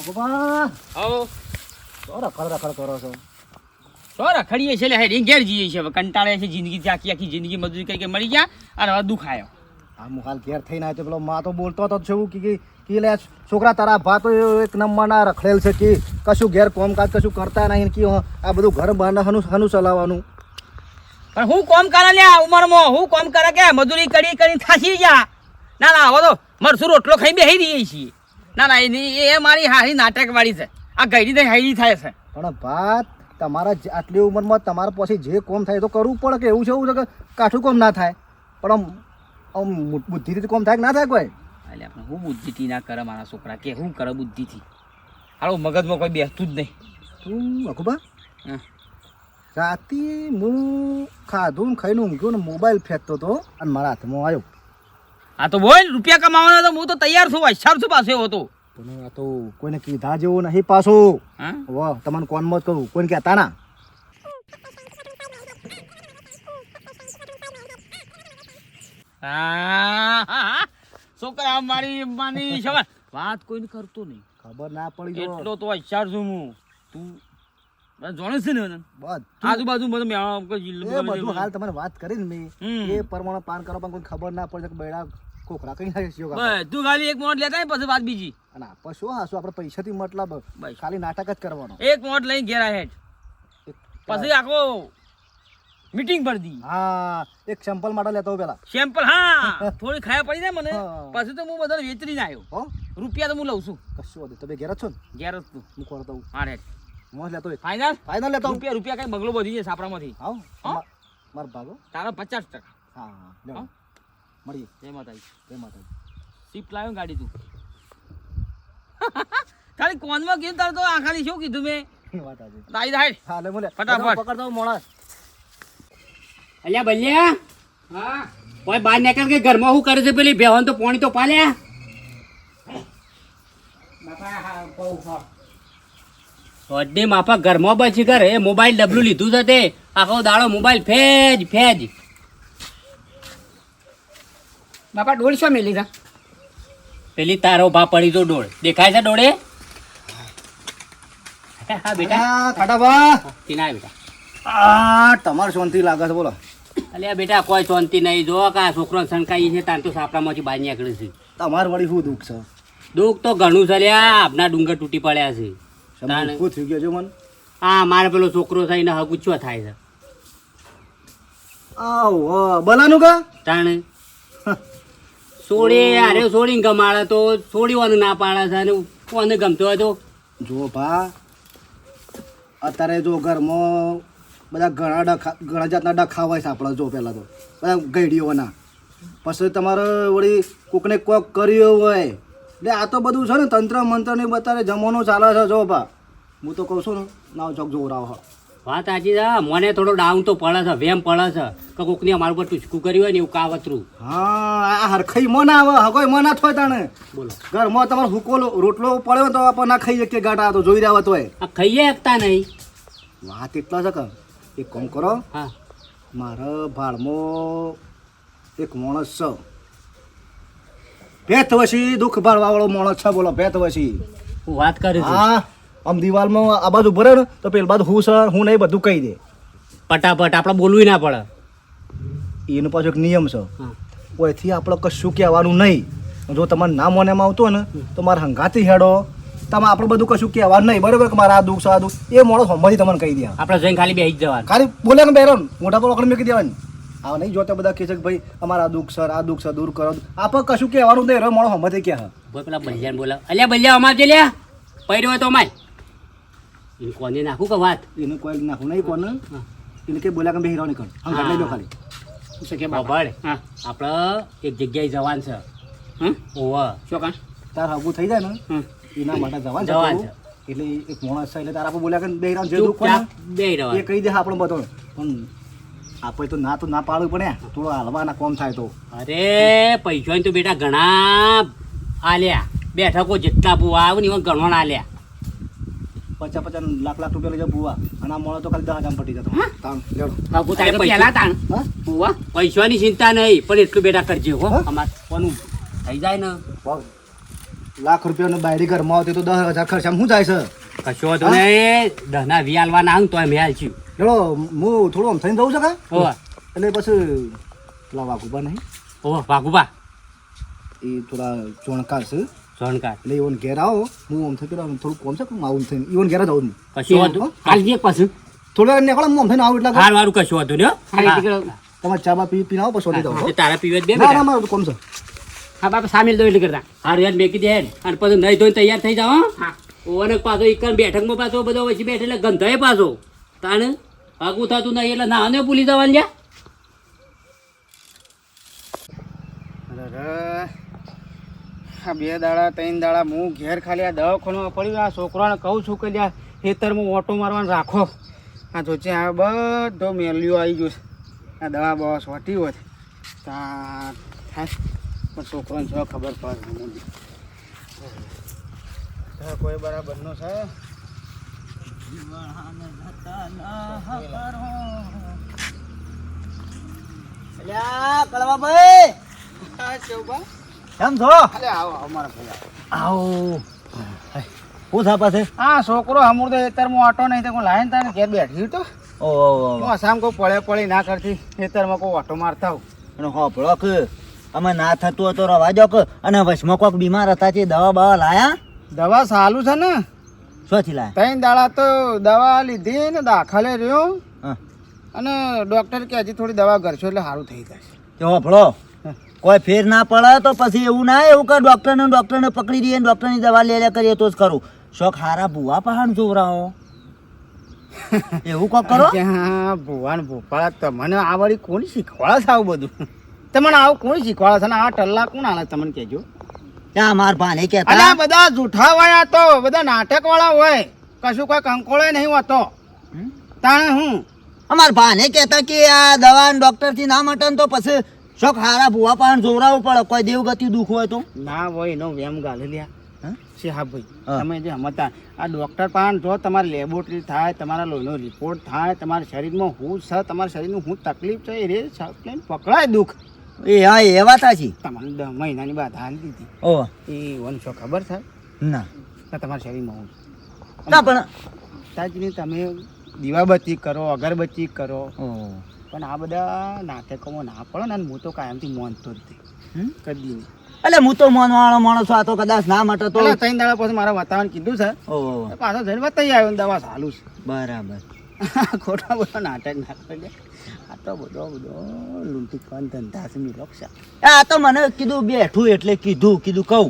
ભગવાન આવો તો રખડ કરો છો. તો રખડીએ છે લે ઘેર જઈએ છે હવે કંટાળે છે જિંદગી આખી જિંદગી મજૂરી કરી મળી ગયા અને હવે દુઃખ આવ્યો. આ હું હાલ ઘેર થઈને આવ્યો તો પેલો માં તો બોલતો હતો છે એવું કે લે છોકરા તારા ભા તો એક નંબરના રખડેલ છે કે કશું ઘેર કામકાજ કશું કરતા નહીં કે આ બધું ઘર બહાર હનું ચલાવવાનું. પણ હું કોમ કરે લે ઉંમરમાં હું કોમ કરે કે મજૂરી કરી થાકી ગયા. ના હવે તો મરસું રોટલો ખાઈ બેસી રહીએ છીએ. ના એ મારી હારી નાટકવાળી છે. આ ગઈડી ને હારી થાય છે. પણ વાત તમારા આટલી ઉંમરમાં તમારા પછી જે કોમ થાય તો કરવું પડે કે એવું છે કે કાઠું કોમ ના થાય પણ આમ બુદ્ધિથી કોમ થાય કે ના થાય કોઈ. એટલે આપણે હું બુદ્ધિથી ના કરે મારા છોકરા કે હું કરે બુદ્ધિથી. હાલો મગજમાં કોઈ બેસતું જ નહીં. તું અખુબા રાતે હું ખાધું ને ખાઈને ઊંઘ્યો ને મોબાઈલ ફેંકતો હતો અને મારા હાથમાં આવ્યો. હા તો બોલ રૂપિયા કમાવાના તો હું તો તૈયાર છું હોશિયાર છું પાછો એવો તો. પણ આ તો કોઈને કીધા જેવું નહીં પાછો. વાહ તમને કોણ મત કરું કોઈને કહેતા ના. છોકરા મારી માની છે વાત કોઈને કરતો નહીં. ખબર ના પડી એટલો તો હોશિયાર છું હું. તું જાણે છે ને બસ આજુબાજુ બધું હાલ તમારે વાત કરી ને મેં એ પ્રમાણે પાન કરવા પણ કોઈ ખબર ના પડે કે બેડા કોકરા કઈ થાય. તું ખાલી એક મોટ લેતા પછી વાત બીજી. અને આપણે શું હાશું આપણે પૈસાથી મતલબ ખાલી નાટક જ કરવાનો. એક મોટ લઈને ઘેર હેડ પછી આખો મીટિંગ પર દી. હા એક સેમ્પલ માટે લેતો પેલા સેમ્પલ. હા થોડી ખાયા પડી જાય મને પછી તો હું બધાને વેચરીને આવ્યો. રૂપિયા તો હું લઉં છું. કશું વાંધો તમે ઘેર જ છો ને? ઘેર જ તું હું કરતો હું. હા હેડ મોજ લેતો ફાઈનલ લેતો. રૂપિયા કઈ બગલો બધી છે સાપરામાંથી. હા મારો ભાગો તારા 50%. હા મળીએ. જય માતાજી. જય માતાજી. શિફ્ટ લાવ્યો ગાડી તું ખાલી કોનમાં કીધું તારે તો આ ખાલી શું કીધું મેં દાઈ દાઈ હા લે બોલે ફટાફટ પકડતો મોળા. અલ્યા બલ્યા હા કોઈ બહાર નીકળ કે ઘરમાં શું કરે છે પેલી બેહન તો પાણી તો પાલ્યા સોડની માફા ઘરમાં બચી કર એ મોબાઈલ ડબલું લીધું છે તે આખો દાડો મોબાઈલ ફેજ બાપા 150 મેલી તા પેલી તારો ભા પડી તો ડોળ દેખાય છે ડોળે. હા બેટા કાટાબા તીના બેટા આ તમારે શાંતિ લાગે છે બોલો. અલ્યા બેટા કોઈ શાંતિ નહીં જો કે આ છોકરો શંકાઈ છે તાન તો સાપરામાંથી બહાર નીકળે છે. તમારે વળી શું દુઃખ છે? દુઃખ તો ઘણું છે લ્યા આપના ડુંગર તૂટી પડ્યા છે. શું થઈ ગયો છે મને? હા મારે પેલો છોકરો થઈને હગુચ્છો થાય છે. આવ બલાનું કા તાણે છોડી અરે છોડીને ગમાડે તો છોડીવાનું ના પાડે છે અને કોને ગમતો હોય તો જો ભા અત્યારે જો ઘરમાં બધા ઘણા જાતના ડખા હોય છે આપણા. જો પહેલાં તો બધા ગઈડીઓના પછી તમારે વળી કોકને કોક કર્યો હોય એટલે આ તો બધું છે ને તંત્ર મંત્ર ને બતારે જમાનો ચાલે છે. જો ભા હું તો કહું છું ને નાવ ચોક જોરાવ હ વાત સાચી છે. મને થોડો ડાઉન તો પડે છે વેમ પડે છે કે કોકની અમારા ઉપર ટૂચકું કર્યું હોય ને એવું કાવતરું. હા આ હરખાઈ મન આવે હકોઈ મન ના થાય તાણે બોલો ઘરમાં તમારે હુકો રોટલો પડ્યો તો આપણે ના ખાઈ શકીએ ગાટા તો જોઈ રહ્યા હોય. આ ખાઈએ શકતા નહીં. વાત એટલા છે કે એક કામ કરો હા મારા ભાડમાં એક માણસ છે ભેત વસી દુઃખ ભાળવા વાળો માણસ છે. બોલો ભેત વસી. હું વાત કરું છું. હા આમ દિવાલમાં આ બાજુ ભરે ને તો પેલી બાજુ હું સર હું નહીં બધું કહી દે ફટાફટ આપણે બોલવું ના પડે. એનો પાછો એક નિયમ છે હા કોઈથી આપણે કશું કહેવાનું નહીં. જો તમારે ના મોનેમાં આવતું હોય ને તો મારે હંગાથી હેડો તમે આપણે બધું કશું કહેવાનું નહીં. બરાબર કે મારા આ દુઃખ છે આ દુઃખ એ માણસ હમણાંથી તમને કહી દે. આપણે જઈને ખાલી બેસી જ જવાનું. ખાલી બોલે ને બેરો મોટા પર ઓકડી મૂકી દેવાની. આ નહીં જોતા બધા કહે છે કે ભાઈ અમારા આ દુઃખ સર આ દુઃખ છે દૂર કરો. આપણે કશું કહેવાનું નહીં. રો માણસ હમણાંથી કહે બોલ પેલા બલિયાને બોલાવ. અલ્યા બલિયા અમાર જે લ્યા પડ્યો હોય તો અમાર એને કોને નાખું કે વાત એને કોઈ નાખું નહીં કોને એને કંઈ બોલ્યા કે બે હીરો નીકળ હંગાત લઈ લો ખાલી આપણે એક જગ્યાએ જવાનું છે. ઓવા શું કાં તાર હગું થઈ જાય ને એના માટે જવાનું જવાનું છે. એટલે એક માણસ છે એટલે તારા આપણે બોલ્યા કે બે હીરો જે દુઃખ ચૂપચાપ હોય બે ને રહેવાનું. એ કહી દે આપણે બધો પણ આપણે તો ના પાડવું પડે થોડો હાલવાના કોમ થાય તો. અરે પૈસા તો બેટા ઘણા આલ્યા બેઠકો જેટલા બુવા આવે ને એમાં ઘણો આલ્યા. 50-50 લાખ રૂપિયા લઈ જાય બુવા અને આ મોણો તો ખાલી 10,000 પટી જતો. તાણ લેડો. બાપુ તારે પહેલા તાણ હા બુવા પૈસાની ચિંતા નહીં પણ એટલું બેટા કરજે હો હા? અમાર કોનું થઈ જાય ને વાહ. લાખ રૂપિયાનું બાયડી ઘરમાં આવતી તો 10,000 ખર્ચામાં શું જાય છે? કશો તો ને દહના વી આલવાના આવું તોય મેં આલશું. ચલો હું થોડું આમ થઈને જવું છે કે ઓવા એટલે પછી પેલા વાઘુબા નહીં ઓવા વાઘુબા એ થોડા ચોણકાર છે સોનકાર એટલે ઈવન ઘેર આવો હું આમ થઈ પેલા થોડું કોમ છે કે આવું થઈને ઈવન ઘેર જ આવું હું. કશો હતું હાલજી એક પાછું થોડું નીકળો હું આમ થઈને આવું એટલે હાર વાળું કશું હતું ને હો? હાલી નીકળો. તમારે ચા બા પીને આવો પછી સોધી દઉં હો. તે તારા પીવે જ બે ના ના બેટા. મારું તો કોમ છે. હા બાપા સામેલ દો એટલે કરતા. હારું યાર મેકી દે હેડ. અને પછી નહીં ધોઈને તૈયાર થઈ જાઓ હો. હા ઓને પાછો એક બેઠકમાં પાછો બધો વચ્ચે બેઠે એટલે ગંધાય પાછો તાને આગું થતું નહીં એટલે નાને ભૂલી જવાનું લ્યા. અરે આ 2 દાડા 3 દાડા હું ઘેર ખાલી આ દવાખાનામાં પડ્યું આ છોકરાને કહું છું કે લ્યા ખેતરમાં ઓટો મારવાનું રાખો આ જોચે આ બધો મેલ્યો આવી ગયો છે આ દવા બવા સોટી હોય તા થાય પણ છોકરાને શું ખબર પડે મને કોઈ બરાબરનો છે અલ્યા કળવાભાઈ હા ચૌબા કેમ છો? અલે આવો આવો મારા ભાઈ આવો શું થા પાસે? હા છોકરો હમુર તો ખેતરમાં ઓટો નહીં તો કોઈ લાઈન તાને ઘેર બેઠી તો ઓ હું અસામ કોઈ પડી ના કરતી ખેતરમાં કોઈ ઓટો મારતા હોઉં અને હોપળો કે અમે ના થતું હોય તો રવા દો કે અને વચમાં કોઈક બીમાર હતા તે દવા બવા લાયા દવા સારું છે ને શોથી લાયા 3 દાડા તો દવા લીધી ને દાખલે રહ્યો હા અને ડૉક્ટર કે હજી થોડી દવા કરશો એટલે સારું થઈ જશે તે હોપળો કોઈ ફેર ના પડે તો પછી એવું ના એવું કે ડૉક્ટરને પકડી દઈએ ડૉક્ટરની દવા લે કરીએ તો જ કરું શોખ હારા ભૂવા પહાણ જોવરાઓ એવું કોક કરો ત્યાં ભુવાન ભોપાળા તમને આ વળી કોણ શીખવાડે છે આવું બધું તમને આવું કોણ શીખવાડે છે ને આ ટલ્લા કોણ આલે તમને કહેજો ત્યાં માર ભાને અને કહેતા આ બધા જૂઠા વાળા તો બધા નાટક વાળા હોય કશું કોઈ કંકોળે નહીં હોતો તાણે હું અમાર ભાને કહેતા કે આ દવા ડૉક્ટર થી ના મટન તો પછી શોખ હારા ભૂવા પહાણ જોવરાવું પડે કોઈ દેવગતિ દુઃખ હોય તો ના હોય એનો વેમ ગાલે લ્યા હા? હા ભાઈ હા. તમે જે હમતા આ ડૉક્ટર પાસે જો તમારી લેબોરેટરી થાય તમારા લોહીનો રિપોર્ટ થાય તમારા શરીરમાં શું છે તમારા શરીરનું શું તકલીફ છે એ રે લઈને પકડાય દુઃખ એ હા એ વાત સાચી તમને 10 મહિનાની બાદ હાલ દીધી ઓ એ વન છો ખબર છે ના કે તમારા શરીરમાં હું ના પણ તાજની તમે દીવાબત્તી કરો અગરબત્તી કરો ઓ પણ આ બધા નાટકોમાં ના પડે ને અને હું તો કાયમથી માનતો જ નહીં કદી નહીં એટલે હું તો માનવાળો માણસ આ તો કદાચ ના મટે તો પેલા 3 દાડા પછી મારા વાતાવરણ કીધું છે ઓ પાછો જઈને બતાવી આવ્યો ને દવા ચાલુ છે બરાબર ખોટા બધો નાટક ના કરે આ તો બધો લૂંટી ખાન ધંધા છે મી રક્ષા આ તો મને કીધું બેઠું એટલે કીધું કહું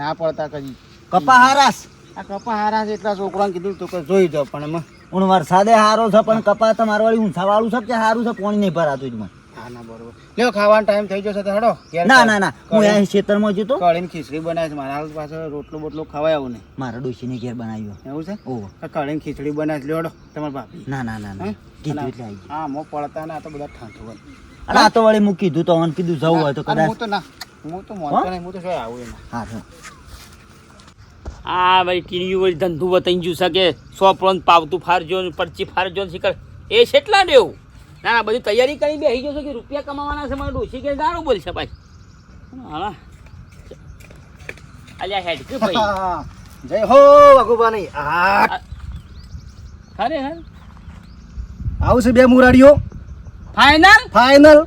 ના પડતા કદી કપા હારાસ આ કપા હારા છે એટલા છોકરાને કીધું તો કે જોઈ જાઓ પણ એમાં હું વરસાદે હારો છે પણ કપા તમારે વાળી ઊંચા વાળું છે કે હારું છે પાણી નહીં ભરાતું જ મને હા ના બરોબર લ્યો ખાવાનો ટાઈમ થઈ જશે તો હેડો ઘેર ના ના ના હું અહીં ખેતરમાં જતો કળીને ખીચડી બનાવી છે મારા હાલ પાસે રોટલો બોટલો ખવાય આવું નહીં મારા ડોશીને ઘેર બનાવ્યો એવું છે ઓહો કળીને ખીચડી બનાવી છે લ્યો હેડો તમારા ભાભી ના ના ના ના હે? કીધું એટલે આવી ગયું હા મો પડતા ને આ તો બધા ઠાંઠું હોય અને આ તો વળી હું કીધું તો મને કીધું જવું હોય તો અને કદાચ હું તો ના હું તો મોનતો નહીં હું તો શું આવું એમાં હા હા આ ભાઈ ટીવી વળી ધંધું બતાવી ગયું છે કે 100 પાવતું ફારજો ને પરચી ફારજો ને શીખર એ કેટલા દેવું ના ના બધી તૈયારી કરી બેસી ગયો છે કે રૂપિયા કમાવાના છે મારે ડોસી કે દારૂ બોલશે ભાઈ હા અલ્યા હેડ કે ભાઈ જય હો વાઘુબાની આ ખરે હે આવું છે 2 મુરાડીઓ ફાઇનલ ફાઇનલ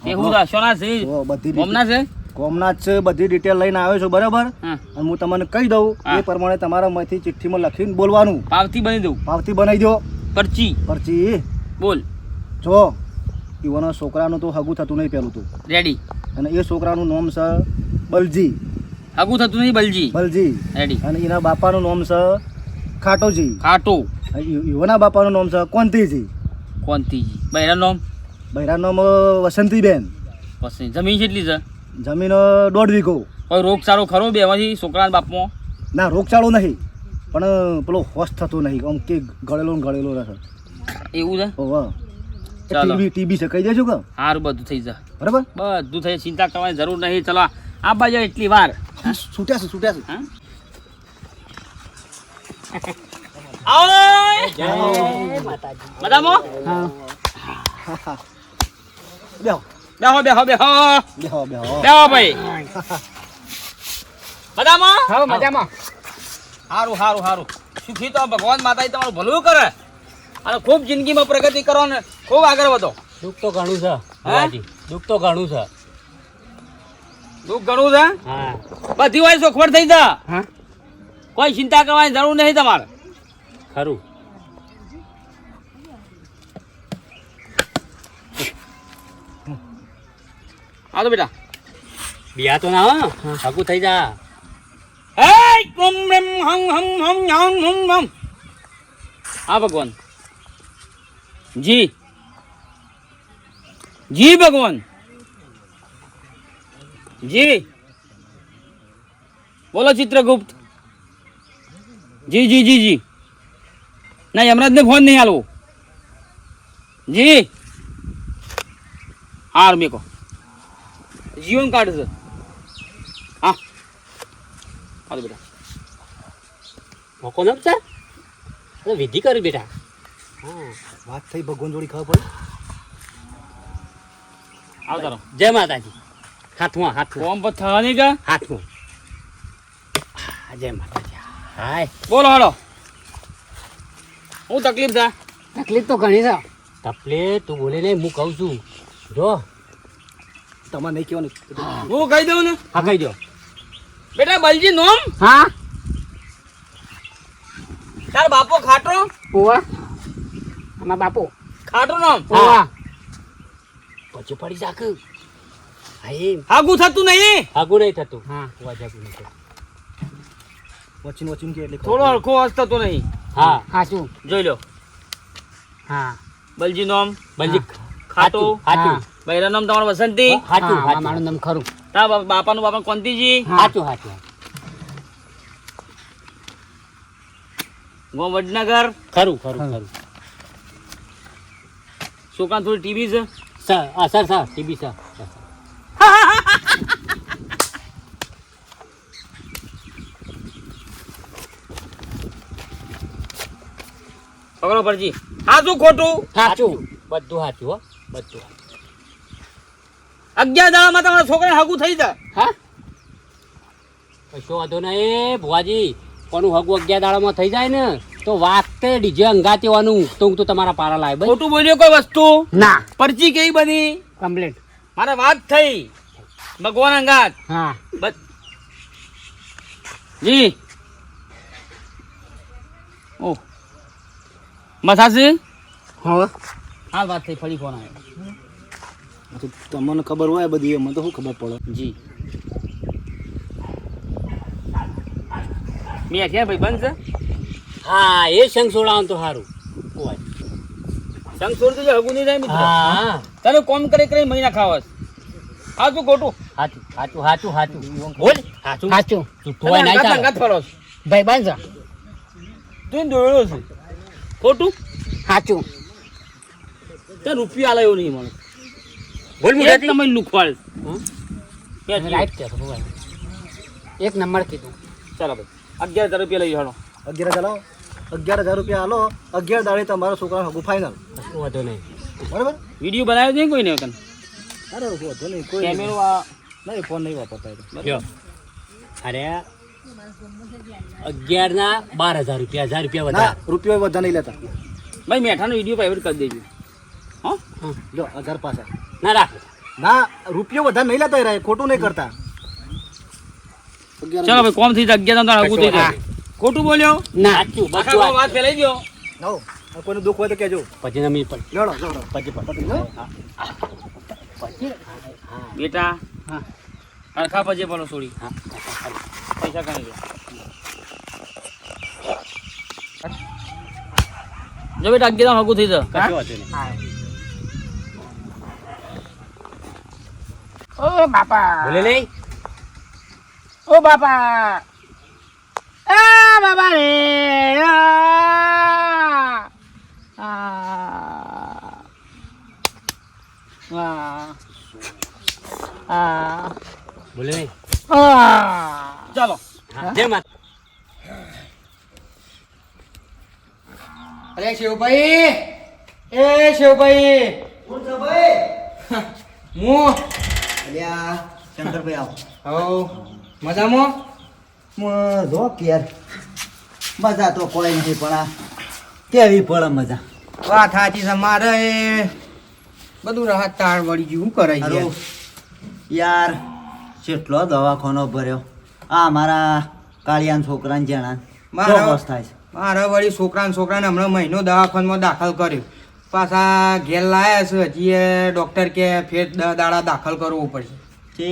તે હું રાશોના છે ઓ બધી હોમના છે કોમના જ છે બધી ડિટેલ લઈને આવ્યો છું બરાબર હા અને હું તમને કહી દઉં હા. એ પ્રમાણે તમારા માંથી ચિઠ્ઠીમાં લખીને બોલવાનું પાવતી બની દઉં પાવતી બનાવી દો પરચી પરચી બોલ જો ઈવોના છોકરાનું તો હગું થતું નહીં પેલું તો રેડી અને એ છોકરાનું નામ છે બલજી આગું થતું નહીં બલજી બલજી રેડી અને એના બાપાનું નામ છે ખાટોજી ખાટો અને ઈવોના બાપાનું નામ છે કોંતીજી કોંતીજી બૈરા નામ બૈરાનું નામ વસંતીબેન પછી જમીન કેટલી છે જમીન 1.5 વીઘો કોઈ રોગ સારો ખરો બેમાંથી છોકરાના બાપમાં ના રોગચાળો નહીં પણ પેલો હોશ થતો નહીં આમ કે ગળેલો ને ગળેલો રહે એવું છે ઓહો ચાલો. ટીબી છે કહી દેજો કે સારું બધું થઈ જાય બરાબર બધું થઈ ચિંતા કરવાની જરૂર નહીં ચલો આ બાજુ એટલી વાર છૂટ્યા છે હા? આવો મજામાં બેહો બેહો બેહો બેહો બેહો બેહો બેહો ભાઈ મજામાં હા મજામાં. સારું સારું સારું સુખી તો ભગવાન માતાજી તમારું ભલું કરે અને ખૂબ જિંદગીમાં પ્રગતિ કરો ને ખૂબ આગળ વધો. દુઃખ તો ઘણું છે બુવાજી, દુઃખ તો ઘણું છે. દુઃખ ઘણું છે હા બધી હોય ચોખવટ થઈ જા. હા કોઈ ચિંતા કરવાની જરૂર નહીં તમારે. ખરું. હા તો બેટા બિયા તો ના હો, હકું થઈ જા. હે કુમ રેમ હમ હમ હમ હમ હમ હમ. હા ભગવાન જી જી ભગવાન જી બોલો ચિત્રગુપ્ત. જી જી જી જી ના યમરાજને ફોન નહીં હાલવો. જી હાર મેકો જીવન કાર્ડ છે. હા હાલો બેટા મોકો ન ચાલ વિધિ કરી બેટા. વાત થઈ ભગવાન જોડી ખબર પડી. આવતા રહો. જય માતાજી. હાથમાં હાથમાં કોમ પર થવા નહીં કા હાથમાં. જય માતાજી. હાય બોલો હાલો શું તકલીફ છે. તકલીફ તો ઘણી છે. તકલીફ તું બોલે નહીં, હું કહું છું. જો તમારે નહીં કહેવાનું. હું કહી દઉં ને હા કહી દો. બેટા બલજી નોમ હા તાર બાપો ખાટરો ઓવા અમાર બાપુ. ખાટરો નામ ઓવા પછી પડી જાક. હા એમ હાગું થતું નહીં. આગું નહીં થતું. હા ઓવા જાગું નહીં થતું. વચીન વચીન કે એટલે થોડો હરખો અસ થતો નહીં. હા હા શું. જોઈ લો હા બલજી નોમ બલજી ખાટો હાચું બૈરા નામ તમારો વસંતી હાચું મારું નામ ખરું. તાર બાપાનું બાપા કોંતીજી હાચું હાચું ગો વડનગર ખરું ખરું ખરું. છોકરા થોડી ટીવી છે. Sir sir sir TB sir. પકડો પરજી હા શું ખોટું. સાચું બધું સાચું હો બધું. 11 દાડામાં તમારા છોકરા હાગું થઈ જાય. હા કશો વાંધો નહીં ભુવાજી. કોનું હગું 11 દાડામાં થઈ જાય ને તો વાગતે ડીજે અંગાતે વાનું તો તમારા પારા લાવે ભાઈ. ખોટું બોલ્યો કોઈ વસ્તુ ના પરચી કેવી બની કમ્પ્લેટ. મારે વાત થઈ ભગવાન અંગાત હા બસ જી ઓ મથાસી હા હાલ વાત થઈ ફરી ફોન આવ્યો. તમને ખબર હોય બધી મને તો શું ખબર પડે. જી મેં છે ભાઈ બંધ છે હા એ સંગ છોડાવવાનું તો સારું. સંગ છોડ દેજો હગું નહીં થાય મિત્ર. હા તારે કોમ કરી કરી મહિના ખાવસ હા શું ખોટું સાચું સાચું સાચું સાચું બોલ સાચું સાચું તું તમે અંગાત ફરો છો. ભાઈ બાંધ તું દોડ્યો છે ખોટું સાચું. તે રૂપિયા આલે એવું નહીં મળે. બોલ એક તમે લુખવાડ રાઈટ છે ભગવાન. એક નંબર કીધું. ચાલો ભાઈ 11,000 રૂપિયા લઈ જાણો. 11,000 લાવો. 11,000 રૂપિયા હાલો. 11 દાડે તમારા છોકરા હગું ફાઇનલ. કશું વાંધો નહીં. બરાબર. વિડીયો બનાવ્યો છે કોઈ ને કન અરે વાંધો નહીં કોઈ કેમેરો આ નહીં ફોન નહીં વાપરતા એટલે. જો અરે 11 ના 12,000 રૂપિયા 1,000 રૂપિયા ના વધારે. રૂપિયો બધા નહીં લેતા. ભાઈ મેઠાનો વિડીયો પ્રાઇવેટ કરી દેજો. હા જો 1000 પાછા. ના રાખ. ના રૂપિયો વધારે નહીં લેતા એ રહે, ખોટું નહીં કરતા. ચાલો ભાઈ કોમ થઈ જાય 11,000 હગું થઈ જાય. ખોટું બોલ્યો ના સાચું આખા બધું ગામ વાત ફેલાઈ ગયો. લાવો. આ કોઈને દુઃખ હોય તો કહેજો. પછી નમી પણ લેવડો લેવડો. પછી પતી ગયું? પછી બેટા હા અરખા પછી બોલો છોડી હા પૈસા કાઢી જો બેટા 11,000 હગું થઈ જાય. કશું વાંધો નહીં. ઓ બાપા બોલે નહીં. ઓ બાપા આ બાપા રે બોલે નહીં. ચાલો હા જય માતા. અરે શિવભાઈ એ શિવભાઈ કોણ છે ભાઈ? હું અલ્યા શંકરભાઈ આવો. હો મજામાં જો કેર મજા તો કોઈ નથી પણ આ કેવી પડે મજા. વાત સાચી છે મારે બધું રાહત તાળ વળી ગયું શું કરાય હારું. યાર કેટલો દવાખાનો ભર્યો આ મારા કાળિયાન છોકરાને જણા મારા- બસ થાય છે. મારે વળી છોકરાને હમણાં મહિનો દવાખાનામાં દાખલ કર્યો પાછા ઘેર લાયા છે હજી એ ડૉક્ટર કે ફેર દાડા દાખલ કરવું પડશે. તે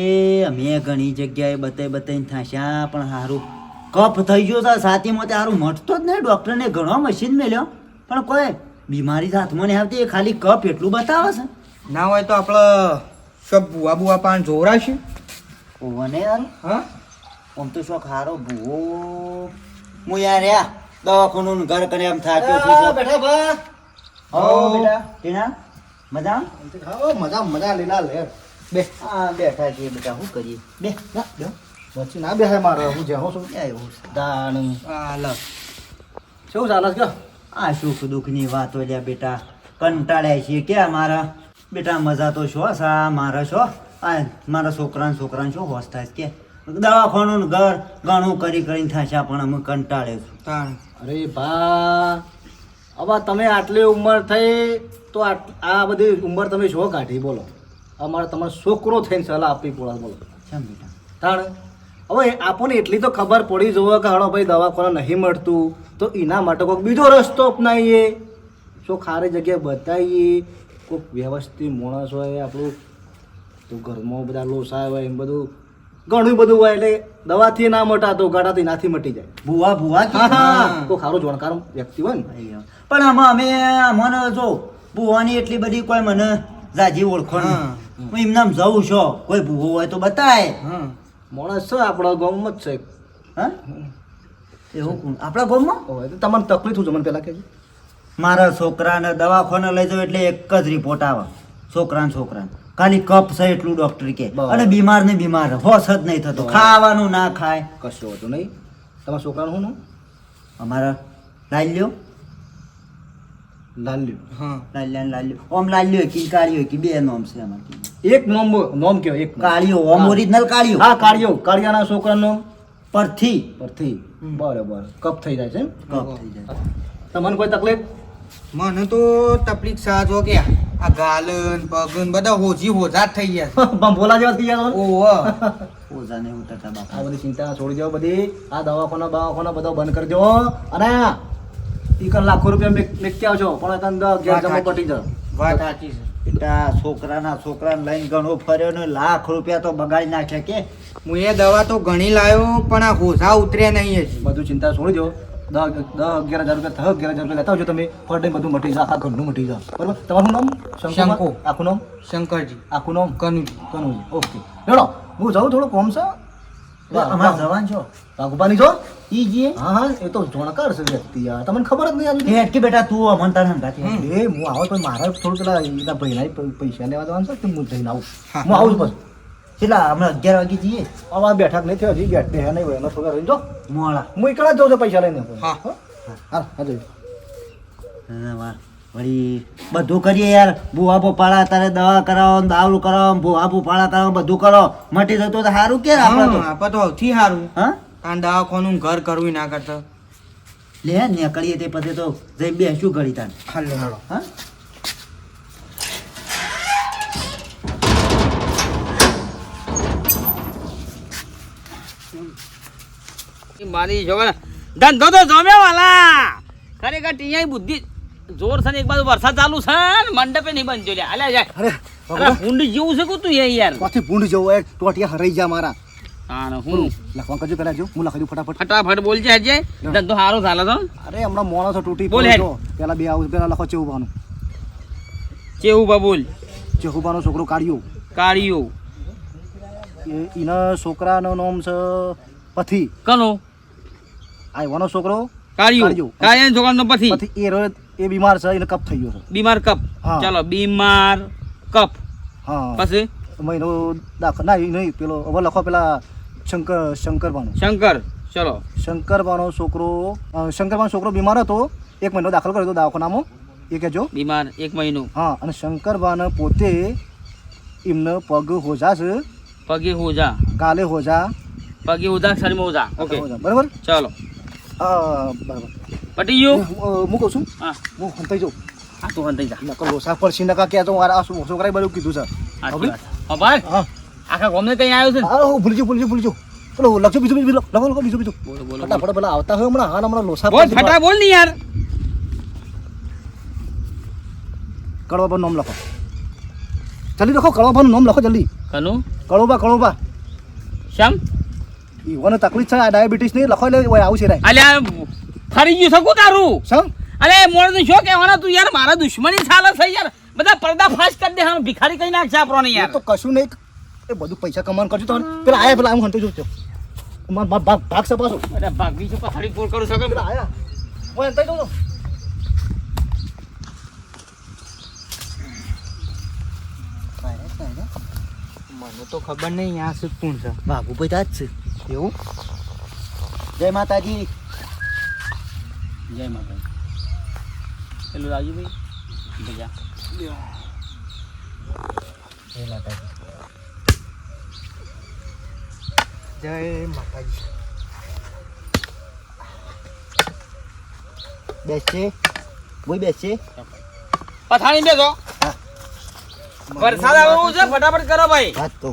અમે ઘણી જગ્યાએ બતાવીને થાશ્યા પણ સારું કફ થઈ ગયો છે છાતીમાં તે સારું મટતો જ નહીં. ડૉક્ટરને ઘણો મશીન મેલ્યો પણ કોઈ બીમારી હાથમાં નહીં આવતી. એ ખાલી કફ એટલું બતાવે છે. ના હોય તો આપણે સબ બુઆ બુઆ પાન જોવરાશે. ઓને યાર હા આમ તો શોખ હારો ભૂવો હું યાર યા દવાખાનું ઘર કરે એમ થાક્યો છું. બેઠા બા હો બેટા ટીના મજા મજા મજા લીલા લે બે હા બેઠા છીએ બેટા શું કરીએ બે ના બે પછી ના બેહાય મારે હું જ્યાં છું એવું દાણ આ લ શું ચાલે છે આ સુખ દુઃખની વાતો લ્યા બેટા કંટાળ્યા છીએ કે મારા બેટા મજા તો શો સા મારા શો આ મારા છોકરાને શું હોશ થાય છે કે દવાખાનું ને ઘર ઘણું કરીને થશે પણ અમે કંટાળે છું. તાણ અરે ભા હવે તમે આટલી ઉંમર થઈ તો આ બધી ઉંમર તમે શું કાઢી બોલો અમારે તમારો છોકરો થઈને સલાહ આપવી પડે બોલો કેમ બેટા તાણ હવે આપણને એટલી તો ખબર પડી જવો કે હાડો ભાઈ દવાખાના નહીં મળતું તો એના માટે કોઈક બીજો રસ્તો અપનાવીએ શું ખારી જગ્યાએ બતાવીએ કોઈક વ્યવસ્થિત માણસ હોય આપણું તો ઘરમાં બધા લોસા હોય એમ બધું ઘણું બધું હોય એટલે દવાથી ના મટાતો ગાડાથી નાથી મટી જાય ભૂવા કે હા હા કોઈ ખારો જાણકાર વ્યક્તિ હોય ને પણ આમાં અમે મને જો ભૂવાની એટલી બધી કોઈ મને જાજી ઓળખો હા. નહીં હું એમનામ જઉં છો કોઈ ભૂવો હોય તો બતાય. હા માણસ છે આપણા ગામમાં જ છે હા એવું કોણ આપણા ગામમાં હોય તો તમને તકલીફ શું છે મને પહેલાં કહેજો મારા છોકરાને દવાખાને લઈ જાવ એટલે એક જ રિપોર્ટ આવે છોકરાને ખાલી કપ છે એટલું ડોક્ટર કે બરાબર. અને બીમાર ને બીમાર હોશ જ નહીં થતો ખાવાનું ના ખાય. કશું હતું નહીં તમારા છોકરાનું શું નામ અમારા લાલ્યો લાલ્યું હા લાલ્યો ઓમ લાલ્યો કે કાળિયો કે બે નોમ છે અમારે એક નોમ કયો એક નામ. કાળિયો ઓમ હા. ઓરિજિનલ કાળિયો હા કાળિયાના છોકરાનો પરથી પરથી બરાબર કપ થઈ જાય છે એમ? કપ થઈ જાય. તમને કોઈ તકલીફ મને તો તકલીફ સાજો કે આ ગાલન પગન બધા હોજા જ થઈ ગયા ભોલા જેવા થઈ ગયા છો? ઓહો ઓઝાને એવું થતા બાપા. આ બધી ચિંતા છોડી દો બધી આ દવાખાના બધો બંધ કરી દો અને ઈ લાખો રૂપિયા મેક્યા છો પણ તને ઘેર જમો પટી જાવ વાત સાચી છે. બેટા છોકરાને લઈને ઘણો ફર્યો ને લાખ રૂપિયા તો બગાડી નાખ્યા કે હું એ દવા તો ઘણી લાવ્યો પણ આ હોજા ઉતર્યા નહીં હજી બધું ચિંતા છોડી દો 10-11,000 રૂપિયા 11,000 રૂપિયા લેતા આવજો તમે ફરડે બધું મટી જાય આખા ઘરનું મટી જાય બરાબર તમારું નામ શંકુ. આખું નામ શંકરજી આખું નામ કનુજી કનુજી ઓકે ચલો હું જાઉં થોડું કોમ છે અમારા જવાન છો વાઘુબાની છો ઈ જીએ હા હા એ તો જોણકાર છે વ્યક્તિ યાર તમને ખબર જ નહીં આવી હેટકી બેટા તું અમન તાર હંગાતી એ હું આવો તો મારે થોડું પેલા એના ભાઈના પૈસા લેવા જવાનું છે તો હું જઈને આવું હા. હું આવું જ બસ કેટલા હમણાં 11 વાગે જઈએ આવા બેઠક નહીં થયો હજી બેઠ નહીં હોય એનો છોકરા રહીને જો મોળા હું એકલા જ જાઉં છું પૈસા લઈને હા. હા હા જઈએ હા, વાહ. વળી બધું કરીએ યાર બુવા બોપાળા તારે દવા કરાવો ને દારૂ કરાવો ને બુવા બોપાળા કરાવો બધું કરો મટી જતું તો સારું કે આપણે તો આપણે તો સૌથી સારું હા કારણ દવાખાનું ઘર કરવું ના કરતા લે નીકળીએ તે પછી તો જઈ બેસું ઘડી તાર હાલો હાલો હા મારી જોવા ધંધો તો જમ્યો વાલા ખરેખર ટીયા બુદ્ધિ જોર છે ને એક બાજુ વરસાદ ચાલુ છે ને મંડપે નહીં બંધ લ્યા અલ્યા જાય અરે અરે ઊંડ જેવું છે કે તું યાર પાછી ભૂંડ જવું હોય ટોટિયા હરાઈ જા મારા હા હું લખવા કરજો પેલા જો હું લખાઈ દઉં ફટાફટ ફટાફટ બોલ છે આજે ધંધો સારો ચાલે તો અરે હમણાં મોણસો તૂટી બોલ હેડ. પેલા બે આવું પેલા લખો ચેહુબાનું ચેવું બા બોલ ચેહુબાનો છોકરો કાઢ્યો કાળિયો એના છોકરાનું નામ છે પથી કનો આ એવાનો છોકરો કાળિયો કાળિયા છોકરાનો પછી પથી એ બીમાર છે એને કપ થઈ ગયો છે બીમાર કપ હા. ચાલો બીમાર કપ હા પછી મહિનો દાખલ ના ઈ નહીં પેલો હવે લખો પેલા શંકરબાનો શંકર ચલો શંકરબાનો છોકરો બીમાર હતો 1 મહિનો દાખલ કર્યો હતો દવાખાનામાં એ કહેજો બીમાર 1 મહિનો હા અને શંકરબાને પોતે એમને પગ હોજા છે પગે હોજા ગાલે હોજા પગે ઉધા શરીરમાં ઉધા ઓકે બરાબર ચાલો બરાબર પટી ગયું હું કહું છું હા હું હંતાઈ જાઉં આ તું હંતાઈ જા નકર લોસા પડશે નકા કે તો મારા છોકરાએ બધું કીધું છે સાચી વાત. હા ભાઈ હા આખા ગામને કઈ આવ્યો છે ને? હા ભૂલી જાઉં પેલો લખજો બીજું લખો બીજું બોલો બોલો ફટાફટ પેલા આવતા હોય હમણાં લોસા બોલ ફટા બોલ ને યાર કળવા પર નામ લખો જલ્દી લખો કળવા પર નામ લખો જલ્દી કનું કળોબા શ્યામ ઈવોને તકલીફ છે આ ડાયાબિટીસ નહીં લખો એટલે ઓય આવું છે રે અલ્યા ફરી ગયું શકું તારું સમ અરે મોડે તો શું કહેવાના તું યાર મારા દુશ્મની ચાલે છે યાર બધા પડદા ફાશ કરી દે હા ભિખારી કઈ નાખશે આપણો ને એ યાર તો કશું નહીં એ બધું પૈસા કમાવાનું કરજો તો પેલા આયા પેલા હું હંતો જોઉં માર ભાગ છે પાછો અરે ભાગવી છું પથારી ફોન કરું શકે પેલા આયા હું હંતો જોઉં મને તો ખબર નહીં આ શું કોણ છે બાબુભાઈ તાજ છે એવું જય માતાજી. જય માતા પેલું રાજુભાઈ ભજા જય માતાજી. જય માતાજી બેસશે બોય બેસશે. પથારી બેસો વરસાદ આવવું છે ફટાફટ કરો ભાઈ વાત તો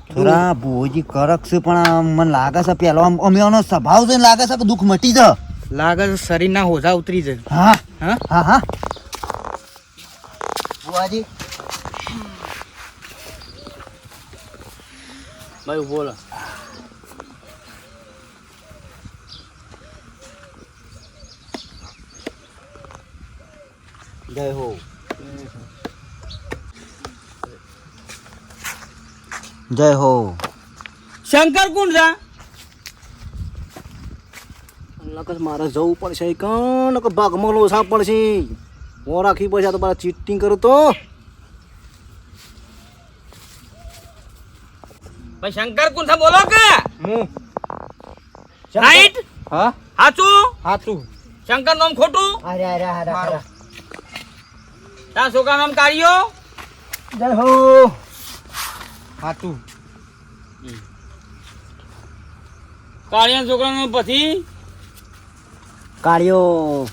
થોડા ભોજી કરક છે પણ આમ મને લાગે છે પેલો આમ અમેનો સ્વભાવ છે ને લાગે છે કે દુઃખ મટી જ. લાગે છે શરીરના હોજા ઉતરી જાય હા હા હા હા બુઆજી ભાઈ બોલો જય હો. જય હો. શંકર કોણ છે લકસ મારે જવું પડશે કણ નકર ભાગમાં લોસા પડશે હું રાખી પૈસા તો મારા ચીટિંગ કરું તો ભાઈ શંકર કોણ છે બોલો કે હું રાઈટ હા સાચું હાચું શંકર નામ ખોટું અરે અરે અરે મારો. અરે તાર છોકરા નામ કાઢ્યો જય હો હાચું કાળિયા છોકરા નામ પછી કાળિયો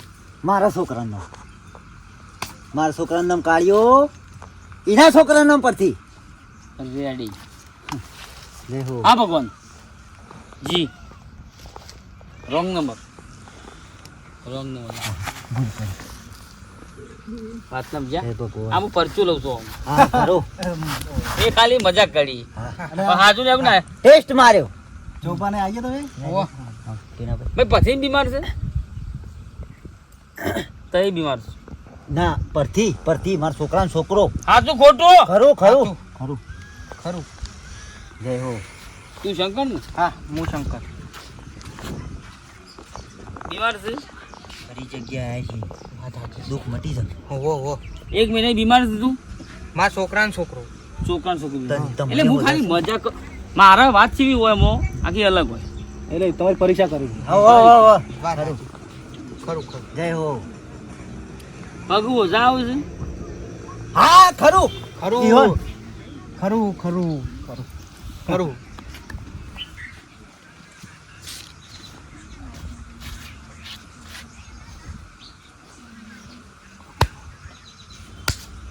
મારા છોકરાનું નામ મારા છોકરાનું નામ કાળિયો એના છોકરાનું નામ પરથી રેડી જય હો. હા ભગવાન જી રોંગ નંબર વાત સમજ્યા જય ભગવાન. આ હું પરચું લઉં છું હા ખરો. એ ખાલી મજાક કરી હાજુ ને એમ ને ટેસ્ટ માર્યો. ચોપાને આવીએ તમે ઓહ હા, ટીનાભાઈ. ભાઈ પછી બીમાર છે તઈ બીમાર છે ના પરથી પરથી મારા છોકરાનો છોકરો હાચું ખોટું ખરું ખરું ખરું. ખરું જય હો. તું શંકર ને હા હું શંકર બીમાર છે ફરી જગ્યાએ આવી છે દુઃખ મટી જશે. હો એક મહિને બીમાર છે તું મારા છોકરાનો છોકરો છોકરા છોકરી તમ- તમને એટલે હું વધારે ખાલી મજાક મારા વાત જેવી હોય એમાં આખી અલગ હોય એટલે તમારી પરીક્ષા કરી હો, હો, હો, હો. વાત ખરું. ખરું ખરું જય હો. પગ ઓછા આવે છે હા ખરું ખરું ઈવન. ખરું ખરું ખરું ખરું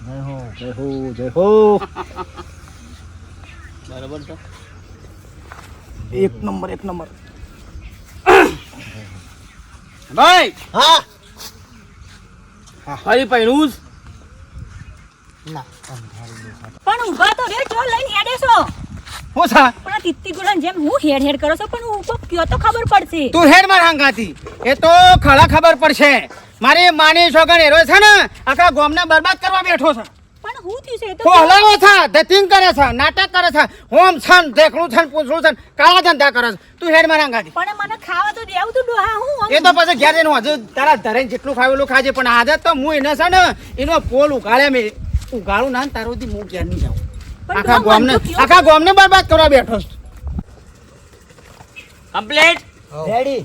જય હો. જય હો જય હો બરાબર છે એક નંબર ભાઈ હા ફરી પહેરું ના પણ ઊભા તો રે ચો લઈને હેડે છો હું સા પણ આ તિત્તી ગુલાન જેમ હું હેડ હેડ કરો છો પણ હું ઊભો કયો તો ખબર પડશે તું હેડ માર હંગાતી એ તો ખરા ખબર પડશે મારી માની છોકર એરો છે ને આખા ગામને બરબાદ કરવા બેઠો છે પણ હું થયું છે એ તો કોહલાવો છે ધતિંગ કરે છે નાટક કરે છે હોમ છન દેખણું છન પૂછડું છન કાળા ધંધા કરે છે તું હેડ માર હંગાતી પણ મને ખાવા તો દેવું તું ડોહા હું આમ. એ તો પછી ઘેર જઈને હજુ તારા ધરે જેટલું ખાવેલું ખાજે પણ આદત તો હું એને છે ને એનો પોલ ઉગાડે મેં ઉગાડું ના ને તારો દી હું ઘેર નહીં જાઉં પણ આખા ડોહા મને ગામને તો કયો. આખા ગામને બરબાદ કરવા બેઠો છે કમ્પ્લીટ રેડી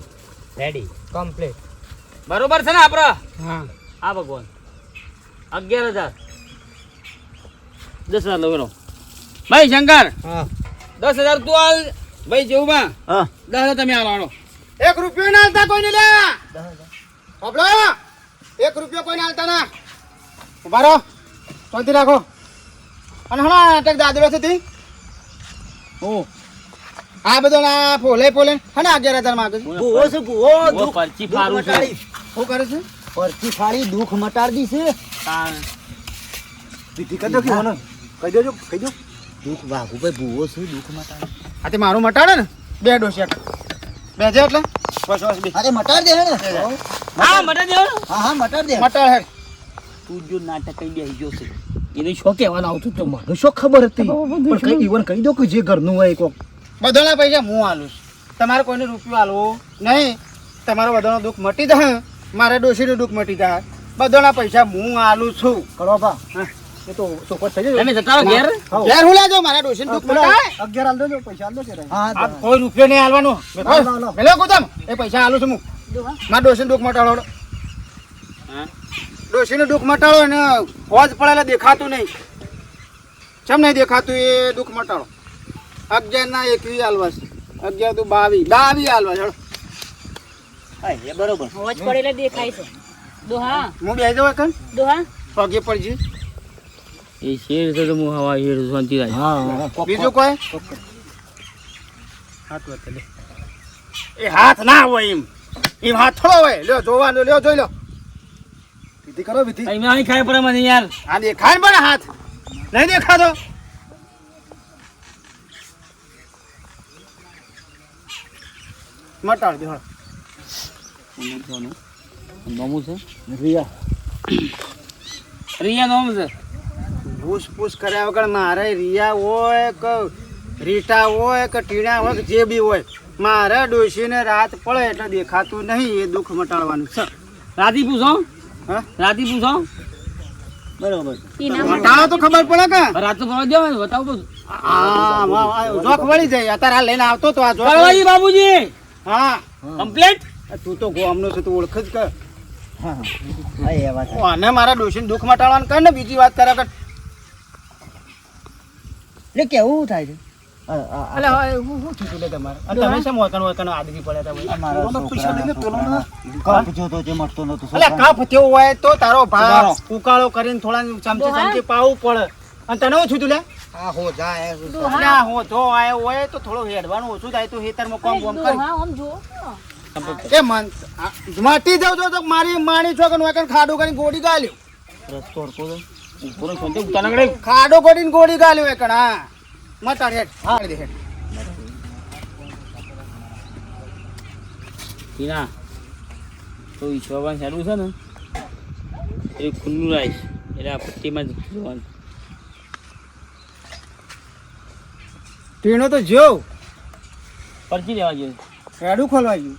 રેડી કમ્પ્લીટ બરોબર છે ને આપડે હા હા ભગવાન 11,000 10,000 લઈ લો ભાઈ શંકર હા 10,000 તું હાલ ભાઈ જેવું બા હા 10,000 તમે હાલો 1 રૂપિયો ના હાલતા કોઈને લે બાબલો 1 રૂપિયો કોઈને હાલતા ના ઉભા રહો શાંતિ રાખો અને હણા નાટક દાદરો છે તી હું આ બધો ના ફોલે હણા 11,000 માંગે છે ભૂવો છે ભૂવો ભૂવો પરચી ફાડું છે. શું કરે છે પરચી ફાડી દુઃખ મટાડી છે વિધિ કરી દો કે મને કહી દો દુઃખ વાઘુભાઈ ભૂવો છે દુઃખ મટાડી આ તે મારું મટાડે ને 2 ડોસિયા બે છે એટલે બસ બે અરે મટાડ દે ને હા મને દેવો હા હા મટાડ દે મટાડ હે તું જો નાટક કઈ બેસી ગયો છે એને શું કહેવાનું આવતું તો મને શું ખબર હતી પણ કઈ ઈવન કહી દો કે જે ઘરનું હોય કોક બધાના પૈસા હું આલું છું. તમારે કોઈને રૂપિયો આલવો નહીં તમારો બધાનો દુઃખ મટી જાય મારા ડોશીનું દુઃખ મટી જાય બધાના પૈસા હું આલું છું કરો બા એ તો ચોખવટ થઈ જાય તમે જતા રહો ઘેર ઘેર હું લેજો મારા ડોશીનું દુઃખ મટાય 11 આલ દેજો પૈસા આલ દો કે આ હા કોઈ રૂપિયો નહીં આલવાનો લો. મેલો કુદમ એ પૈસા આલું છું હું મારા ડોશીનું દુઃખ મટાડો ડોશીનું દુઃખ મટાડો ને હોજ પડેલા દેખાતું નહીં ચમ નહીં દેખાતું એ દુઃખ મટાડો 11 ના 21 આલવાસ 11 તો 22 આલવાસ હેડો હા એ બરોબર હોજ પડેલે દેખાય છે દોહા હું બે જાવ કન દોહા પગે પડજી એ શેર છે તો હું હવા શેર શાંતિ રાખ હા બીજું કોઈ હાથ વાત લે એ હાથ ના હોય એમ હાથ થોડો હોય લ્યો જોવા લ્યો જોઈ લો વિધિ કરો વિધિ અહીં નહીં ખાય પડે મને યાર આ દેખાય ને પણ હાથ નહીં દેખાતો મટાડ દે નમું છે રિયા રિયા નોમ છે પૂછ કર્યા વગર મારે રિયા હોય કે રીટા હોય કે ટીણા હોય કે જે બી હોય મારે ડોશીને રાત પડે એટલે દેખાતું નહીં એ દુઃખ મટાડવાનું છે રાતી પૂછો હા રાતી પૂછો બરોબર મટાડો તો ખબર પડે કે રાત તો ફરવા દેવા બતાવો તો હા જોખ વળી જાય અત્યારે આ લઈને આવતો તો આ જોખ કરવાજી બાબુજી હા કમ્પ્લેટ તું તો ગોમનો છે તું ઓળખ જ કર હા હા એ વાત અને મારા ડોશીને દુઃખ મટાડવાનું કર ને બીજી વાત કર્યા કર એટલે કેવું થાય છે અલે હું થયું લે તમારે અને તમે શેમ વકણ આદમી પડ્યા હતા અમારા ભાઈ કપ જોતો જે મટતો નતો અલે કફ તેવું હોય તો તારો ભાવ ઉકાળો કરીને થોડા ચમચી પાવું પડે અને તને શું થયું લે આ હો જાય દોહા હો જો આયો હોય તો થોડું હેડવાનું ઓછું થાય તો હેતરમાં કોમ કોમ કરી દોહા આમ જો એ મન મટી જાવ તો મારી માણી છો કે નોકન ખાડો કરીને ગોડી ગાલ્યો રસ્તો અડકો તો ઉપર સોંતે ઉતાનગડે ખાડો ગોડીને ગોડી ગાલ્યો એકણ હા મટાડ હેડ હા દે હેડ ટીના તો ઈશ્વરવાન સારું છે ને એ ખુલ્લું રાઈશ એટલે આ પટ્ટીમાં જ જોવાનું ટીણો તો જો પરચી લેવા જોઈએ હેડું ખોલવા ગયું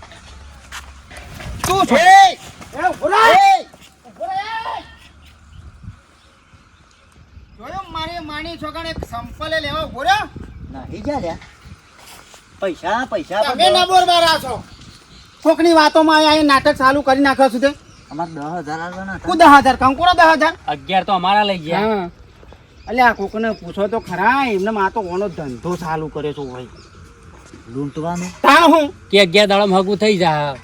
તું છે એ ઉભરા જોયો મારી માની છોકરાને એક સંપલે લેવા ઉભો રહ્યો નાહી જા લ્યા પૈસા પૈસા તમે ના બોરબારા છો કોકની વાતોમાં આ નાટક ચાલુ કરી નાખ્યો છું તે અમાર 10,000 આલવાના હતા કુ 10,000 કંકોડો 10,000 11 તો અમારા લઈ ગયા હા અલ્યા કોકને પૂછો તો ખરા એમને માં તો ઓનો ધંધો ચાલુ કર્યો છો ભાઈ લૂંટવાનું તાણ હું કે 11 દાડામાં હગું થઈ જાય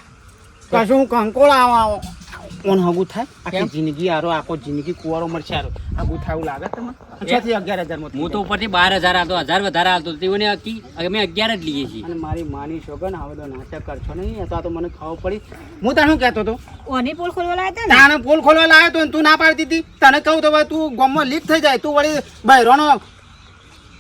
કશું હું કંકોળ આવો ઓન હગું થાય આખી જિંદગી આરો આખો જિંદગી કુવારો મળશે આરો હગું થાય એવું લાગે તમને છથી 11,000 માં હું તો ઉપરથી 12,000 આવતો 1000 વધારે આવતો તેઓને અમે 11 જ લઈએ છીએ અને મારી માની શોગન હવે તો નાટક કરશો નહીં અથવા તો મને ખબર પડી હું તને શું કહેતો હતો ઓની પોલ ખોલવા લાયા હતા ને તાણે પોલ ખોલવા લાવ્યો તો ને તું ના પાડતી હતી તને કહું તો હવે તું ગામમાં લીક થઈ જાય તું વળી બહેરોનો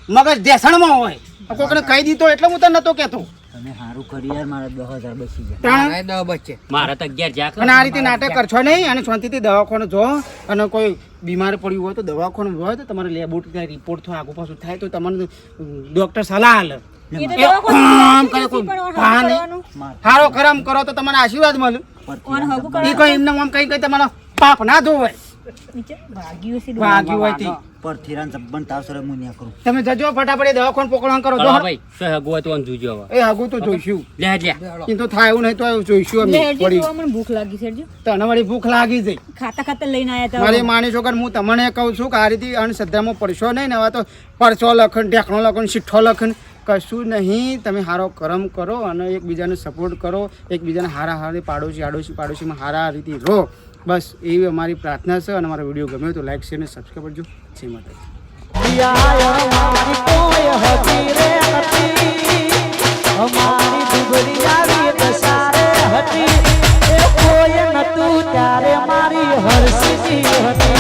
મગજ દેસણમાં હોય કોકને કહી દીધો એટલે હું તને નતો કહેતો તમે સારું કરી યાર મારા 10,000 બચી ગયા તાણે મારા તો 11 જ્યાં અને આ રીતે નાટક કરશો નહીં અને શાંતિથી દવાખાને જો અને કોઈ બીમાર પડ્યું હોય તો દવાખાને હોય તો તમારે લેબોરેટરી રિપોર્ટ થાય આગળ પાછું થાય તો તમને ડૉક્ટર સલાહ આલે એ તો એ આમ કરે કોઈ ભાન નહીં. કરવાનું હારો કરમ કરો તો તમને આશીર્વાદ મળે ઓન હગું એ કરવા કોઈ એમને આમ કઈ કઈ તમારો પાપ ના ધોવાય નીચે ભાગ્યું છે દોહા. વાગ્યું હોય તે પર થીરાન જબ્બન તાવ સરે મુન્યા કરું તમે જજો ફટાફટ એ દવાખાને પકડવાનું કરો જો ભાઈ તો હગું હોય તો આમ જોજો હવે એ હગું તો જોઈશું લે લે એ તો થાય એવું નહીં તો જોઈશું અમે લે હેડજો, વળી દોહા, મને ભૂખ લાગી છે હેડજો. તને વળી ભૂખ લાગી જાય ખાતા ખાતા લઈને આયા હતા મારી માની છોકર હું તમને કહું છું કે આ રીતે અંધશ્રદ્ધામાં પડશો નહીં ને હવે તો પરચો લખન ઢેકણો લખન શીઠો લખન કશું નહીં, તમે સારો કર્મ કરો અને એકબીજાને સપોર્ટ કરો, એકબીજાને હારી પાડોશીમાં હારા રીતે રહો. બસ એવી અમારી પ્રાર્થના છે. અને અમારો વિડીયો ગમ્યો તો લાઈક શેર અને સબસ્ક્રાઈબ કરજો. જય માતાજી. ત્યારે મારી હરસી હતી.